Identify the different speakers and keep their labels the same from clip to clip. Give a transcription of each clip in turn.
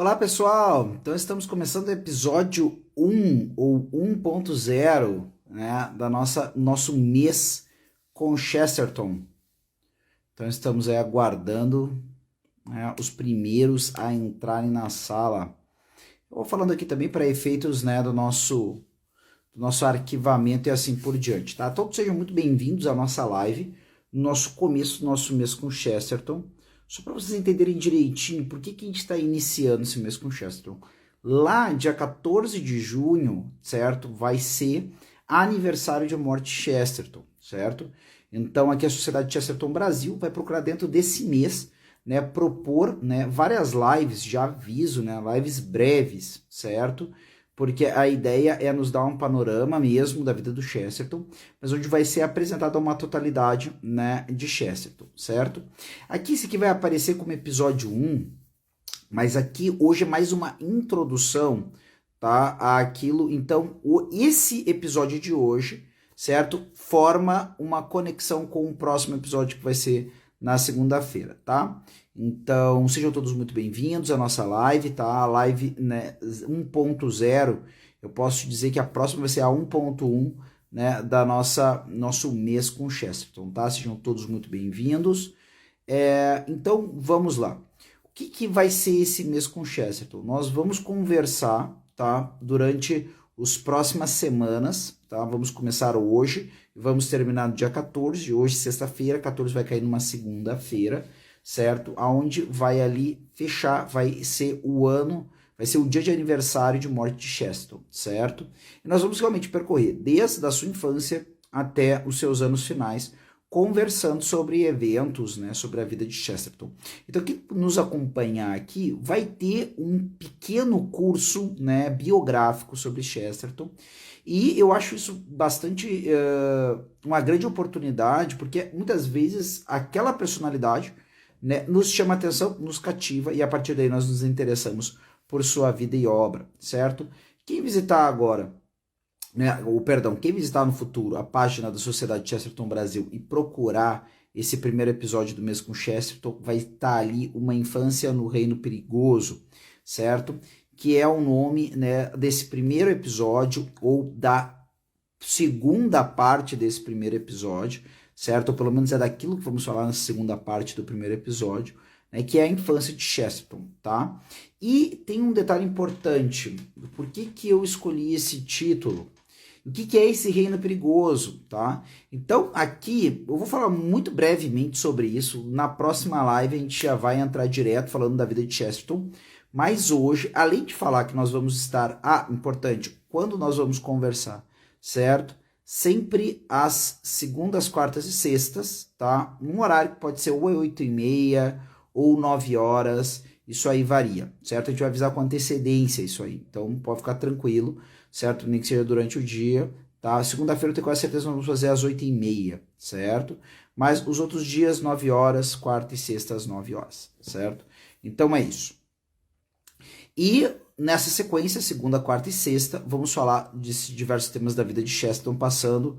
Speaker 1: Olá pessoal, então estamos começando o episódio 1 ou 1.0, né, da nosso mês com Chesterton. Então estamos aí aguardando, né, os primeiros a entrarem na sala. Eu vou falando aqui também para efeitos, né, do nosso arquivamento e assim por diante, tá? Todos sejam muito bem-vindos à nossa live, no nosso começo do nosso mês com Chesterton. Só para vocês entenderem direitinho por que a gente está iniciando esse mês com Chesterton. Lá, dia 14 de junho, certo? Vai ser aniversário de morte de Chesterton, certo? Então, aqui a Sociedade Chesterton Brasil vai procurar dentro desse mês, né, propor, né, várias lives, já aviso, né, lives breves, certo? Porque a ideia é nos dar um panorama mesmo da vida do Chesterton, mas onde vai ser apresentada uma totalidade, né, de Chesterton, certo? Aqui esse aqui vai aparecer como episódio 1, mas aqui hoje é mais uma introdução, tá, àquilo. Então, esse episódio de hoje, certo, forma uma conexão com o próximo episódio que vai ser na segunda-feira, tá? Então, sejam todos muito bem-vindos à nossa live, tá? A live, né, 1.0, eu posso te dizer que a próxima vai ser a 1.1, né, da nosso mês com Chesterton, tá? Sejam todos muito bem-vindos. Então, vamos lá. O que vai ser esse mês com Chesterton? Nós vamos conversar, tá, durante as próximas semanas, tá? Vamos começar hoje e vamos terminar no dia 14, hoje sexta-feira, 14 vai cair numa segunda-feira, certo? Aonde vai ali fechar, vai ser o ano, vai ser o dia de aniversário de morte de Chesterton, certo? E nós vamos realmente percorrer desde a sua infância até os seus anos finais, conversando sobre eventos, né, sobre a vida de Chesterton. Então, quem nos acompanhar aqui vai ter um pequeno curso, né, biográfico sobre Chesterton, e eu acho isso bastante uma grande oportunidade, porque muitas vezes aquela personalidade, né, nos chama atenção, nos cativa, e a partir daí nós nos interessamos por sua vida e obra, certo? Quem visitar agora, né, ou perdão, quem visitar no futuro a página da Sociedade Chesterton Brasil e procurar esse primeiro episódio do mês com Chesterton, vai estar ali Uma Infância no Reino Perigoso, certo? Que é o nome, né, desse primeiro episódio, ou da segunda parte desse primeiro episódio, certo? Ou pelo menos é daquilo que vamos falar na segunda parte do primeiro episódio, né, que é a infância de Chesterton, tá? E tem um detalhe importante, por que eu escolhi esse título? O que é esse reino perigoso, tá? Então, aqui, eu vou falar muito brevemente sobre isso. Na próxima live, a gente já vai entrar direto falando da vida de Chesterton. Mas hoje, além de falar que nós vamos estar... importante, quando nós vamos conversar, certo? Sempre às segundas, quartas e sextas, tá? Um horário que pode ser ou 8h30 ou 9 horas. Isso aí varia, certo? A gente vai avisar com antecedência isso aí. Então, pode ficar tranquilo, certo? Nem que seja durante o dia, tá? Segunda-feira eu tenho quase certeza que nós vamos fazer às 8h30, certo? Mas os outros dias, 9 horas, quarta e sexta às 9 horas, certo? Então é isso. E nessa sequência, segunda, quarta e sexta, vamos falar de diversos temas da vida de Chesterton, passando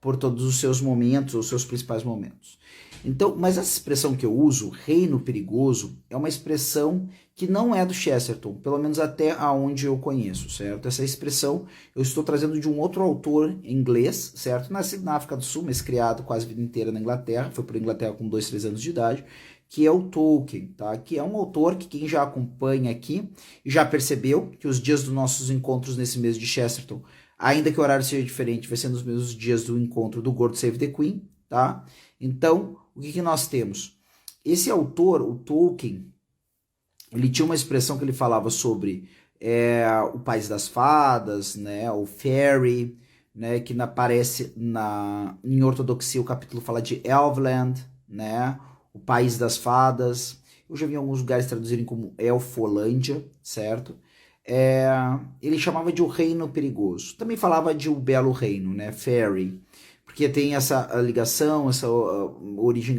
Speaker 1: por todos os seus momentos, os seus principais momentos. Então, mas essa expressão que eu uso, reino perigoso, é uma expressão que não é do Chesterton, pelo menos até aonde eu conheço, certo? Essa expressão eu estou trazendo de um outro autor inglês, certo? Nascido na África do Sul, mas criado quase a vida inteira na Inglaterra, foi para a Inglaterra com 2, 3 anos de idade, que é o Tolkien, tá? Que é um autor que quem já acompanha aqui já percebeu que os dias dos nossos encontros nesse mês de Chesterton, ainda que o horário seja diferente, vai ser nos mesmos dias do encontro do God Save the Queen, tá? Então, o que nós temos? Esse autor, o Tolkien, ele tinha uma expressão que ele falava sobre o País das Fadas, né, o Fairy, né, que aparece em ortodoxia, o capítulo fala de Elfland, né, o País das Fadas. Eu já vi em alguns lugares traduzirem como Elfolândia, certo? Ele chamava de o Reino Perigoso. Também falava de o Belo Reino, né, Fairy, porque tem essa ligação, essa origem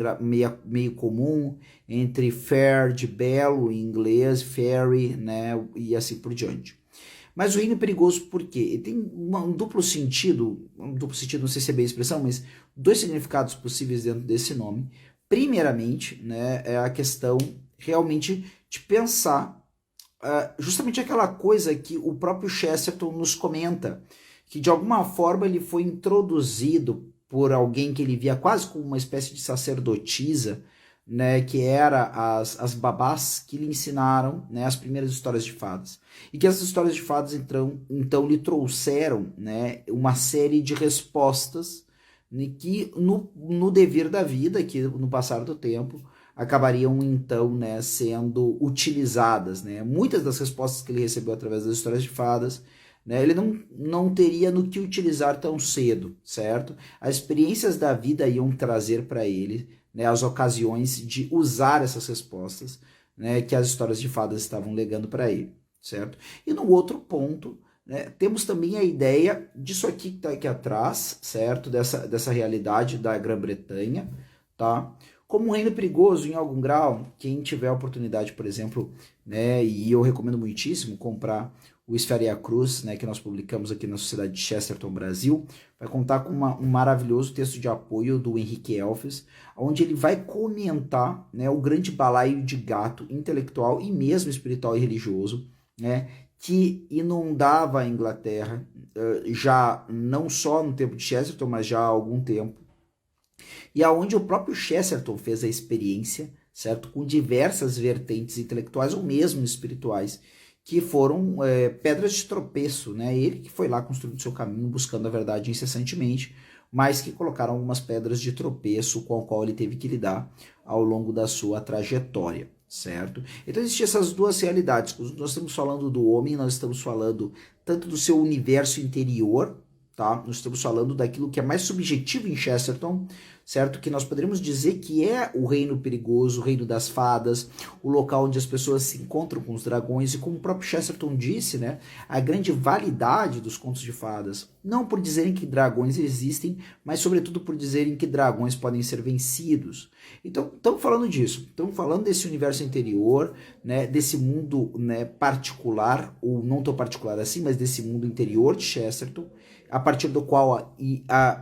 Speaker 1: meio comum entre fair, de belo, em inglês, fairy, né, e assim por diante. Mas o reino é perigoso por quê? Ele tem um duplo sentido, não sei se é bem a expressão, mas dois significados possíveis dentro desse nome. Primeiramente, né, é a questão realmente de pensar justamente aquela coisa que o próprio Chesterton nos comenta, que de alguma forma ele foi introduzido por alguém que ele via quase como uma espécie de sacerdotisa, né, que era as babás que lhe ensinaram, né, as primeiras histórias de fadas. E que essas histórias de fadas então lhe trouxeram, né, uma série de respostas, né, que no dever da vida, que no passar do tempo, acabariam então, né, sendo utilizadas, né? Muitas das respostas que ele recebeu através das histórias de fadas, né, ele não teria no que utilizar tão cedo, certo? As experiências da vida iam trazer para ele, né, as ocasiões de usar essas respostas, né, que as histórias de fadas estavam legando para ele, certo? E no outro ponto, né, temos também a ideia disso aqui que está aqui atrás, certo? Dessa realidade da Grã-Bretanha, tá? Como um reino perigoso em algum grau, quem tiver a oportunidade, por exemplo, né, e eu recomendo muitíssimo comprar o Esfera Cruz, né, que nós publicamos aqui na Sociedade de Chesterton Brasil, vai contar com um maravilhoso texto de apoio do Henrique Elfes, onde ele vai comentar, né, o grande balaio de gato intelectual e mesmo espiritual e religioso, né, que inundava a Inglaterra, já não só no tempo de Chesterton, mas já há algum tempo, e aonde o próprio Chesterton fez a experiência, certo, com diversas vertentes intelectuais ou mesmo espirituais, que foram pedras de tropeço, né? Ele que foi lá construindo seu caminho, buscando a verdade incessantemente, mas que colocaram algumas pedras de tropeço com o qual ele teve que lidar ao longo da sua trajetória, certo? Então existem essas duas realidades. Quando nós estamos falando do homem, nós estamos falando tanto do seu universo interior, tá? Nós estamos falando daquilo que é mais subjetivo em Chesterton, certo? Que nós poderíamos dizer que é o reino perigoso, o reino das fadas, o local onde as pessoas se encontram com os dragões, e como o próprio Chesterton disse, né, a grande validade dos contos de fadas, não por dizerem que dragões existem, mas sobretudo por dizerem que dragões podem ser vencidos. Então, estamos falando disso, estamos falando desse universo interior, né, desse mundo, né, particular, ou não tão particular assim, mas desse mundo interior de Chesterton, a partir do qual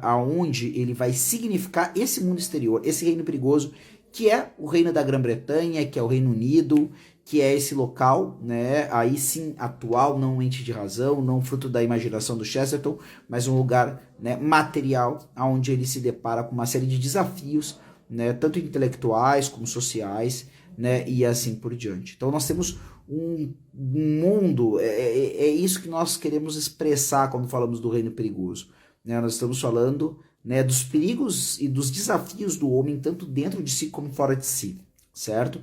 Speaker 1: aonde ele vai significar esse mundo exterior, esse reino perigoso, que é o reino da Grã-Bretanha, que é o Reino Unido, que é esse local, né, aí sim atual, não ente de razão, não fruto da imaginação do Chesterton, mas um lugar, né, material, onde ele se depara com uma série de desafios, né, tanto intelectuais como sociais, né, e assim por diante. Então nós temos um mundo, é isso que nós queremos expressar quando falamos do reino perigoso, né? Nós estamos falando, né, dos perigos e dos desafios do homem, tanto dentro de si como fora de si, certo?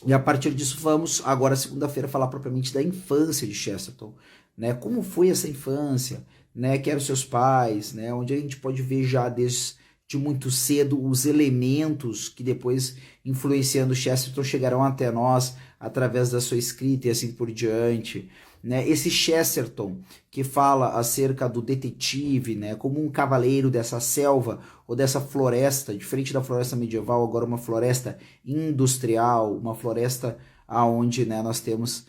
Speaker 1: E a partir disso vamos agora, segunda-feira, falar propriamente da infância de Chesterton, né? Como foi essa infância, né? Quem eram seus pais, né? Onde a gente pode ver já desde muito cedo os elementos que depois, influenciando Chesterton, chegarão até nós através da sua escrita e assim por diante, né? Esse Chesterton que fala acerca do detetive, né, como um cavaleiro dessa selva ou dessa floresta, diferente da floresta medieval, agora uma floresta industrial, uma floresta aonde, né, nós temos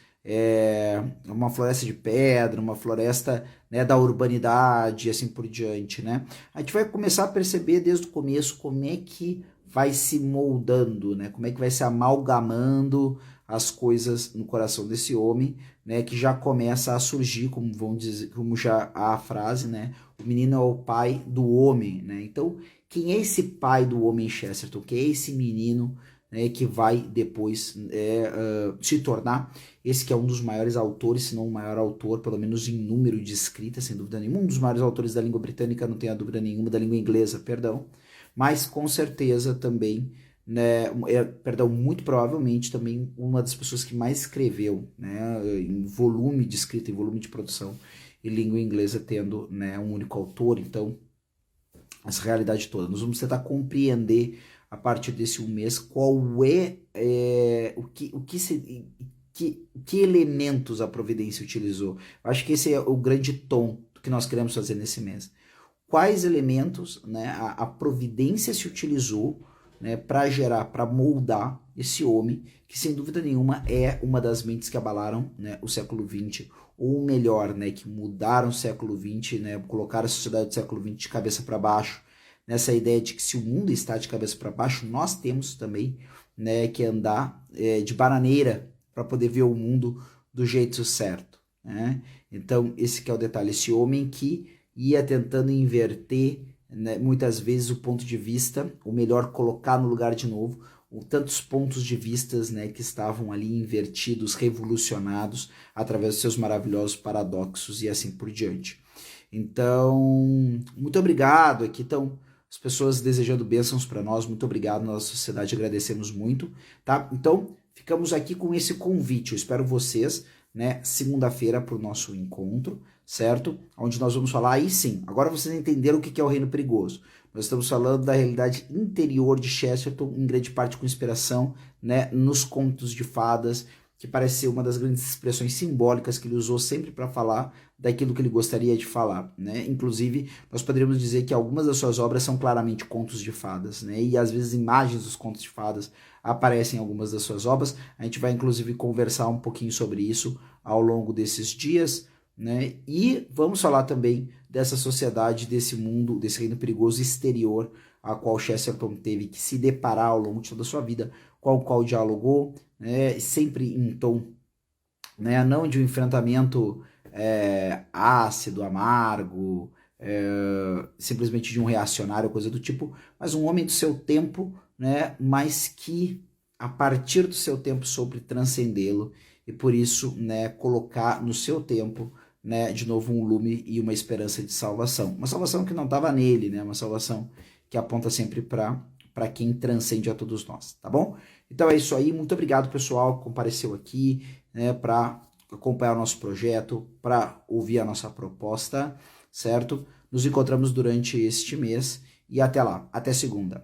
Speaker 1: uma floresta de pedra, uma floresta, né, da urbanidade e assim por diante, né? A gente vai começar a perceber desde o começo como é que vai se moldando, né? Como é que vai se amalgamando as coisas no coração desse homem, né? Que já começa a surgir, como vão dizer, como já há a frase, né? O menino é o pai do homem, né? Então, quem é esse pai do homem Chesterton? Quem é esse menino, né, que vai depois se tornar esse que é um dos maiores autores, se não o maior autor, pelo menos em número de escrita, sem dúvida nenhuma, um dos maiores autores da língua britânica, não tenho a dúvida nenhuma, da língua inglesa, perdão, mas com certeza também, né, perdão, muito provavelmente também uma das pessoas que mais escreveu, né, em volume de escrita, em volume de produção em língua inglesa, tendo, né, um único autor. Então, essa realidade toda. Nós vamos tentar compreender a partir desse um mês qual que elementos a Providência utilizou. Eu acho que esse é o grande tom que nós queremos fazer nesse mês. Quais elementos, né, a Providência se utilizou, né, para gerar, para moldar esse homem, que sem dúvida nenhuma é uma das mentes que abalaram, né, o século XX, ou melhor, né, que mudaram o século XX, né, colocaram a sociedade do século XX de cabeça para baixo, nessa ideia de que se o mundo está de cabeça para baixo, nós temos também, né, que andar de bananeira, para poder ver o mundo do jeito certo, né? Então, esse que é o detalhe, esse homem que ia tentando inverter, né, muitas vezes o ponto de vista, ou melhor, colocar no lugar de novo, tantos pontos de vistas, né, que estavam ali invertidos, revolucionados, através dos seus maravilhosos paradoxos e assim por diante. Então, muito obrigado. Aqui estão as pessoas desejando bênçãos para nós. Muito obrigado, nossa sociedade, agradecemos muito, tá? Então, ficamos aqui com esse convite. Eu espero vocês, né, segunda-feira para o nosso encontro, certo? Onde nós vamos falar, aí sim, agora vocês entenderam o que é o reino perigoso. Nós estamos falando da realidade interior de Chesterton, em grande parte com inspiração, né, nos contos de fadas, que parece ser uma das grandes expressões simbólicas que ele usou sempre para falar daquilo que ele gostaria de falar, né? Inclusive, nós poderíamos dizer que algumas das suas obras são claramente contos de fadas, né? E às vezes imagens dos contos de fadas aparecem em algumas das suas obras. A gente vai inclusive conversar um pouquinho sobre isso ao longo desses dias, né? E vamos falar também dessa sociedade, desse mundo, desse reino perigoso exterior a qual Chesterton teve que se deparar ao longo de toda a sua vida, com o qual dialogou, né? Sempre em tom, né? Não de um enfrentamento ácido, amargo, simplesmente de um reacionário, coisa do tipo, mas um homem do seu tempo, né? Mas que a partir do seu tempo soube transcendê-lo e por isso, né, colocar no seu tempo, né, de novo um lume e uma esperança de salvação. Uma salvação que não estava nele, né? Uma salvação que aponta sempre para quem transcende a todos nós, tá bom? Então é isso aí, muito obrigado pessoal que compareceu aqui, né, para acompanhar o nosso projeto, para ouvir a nossa proposta, certo? Nos encontramos durante este mês e até lá, até segunda.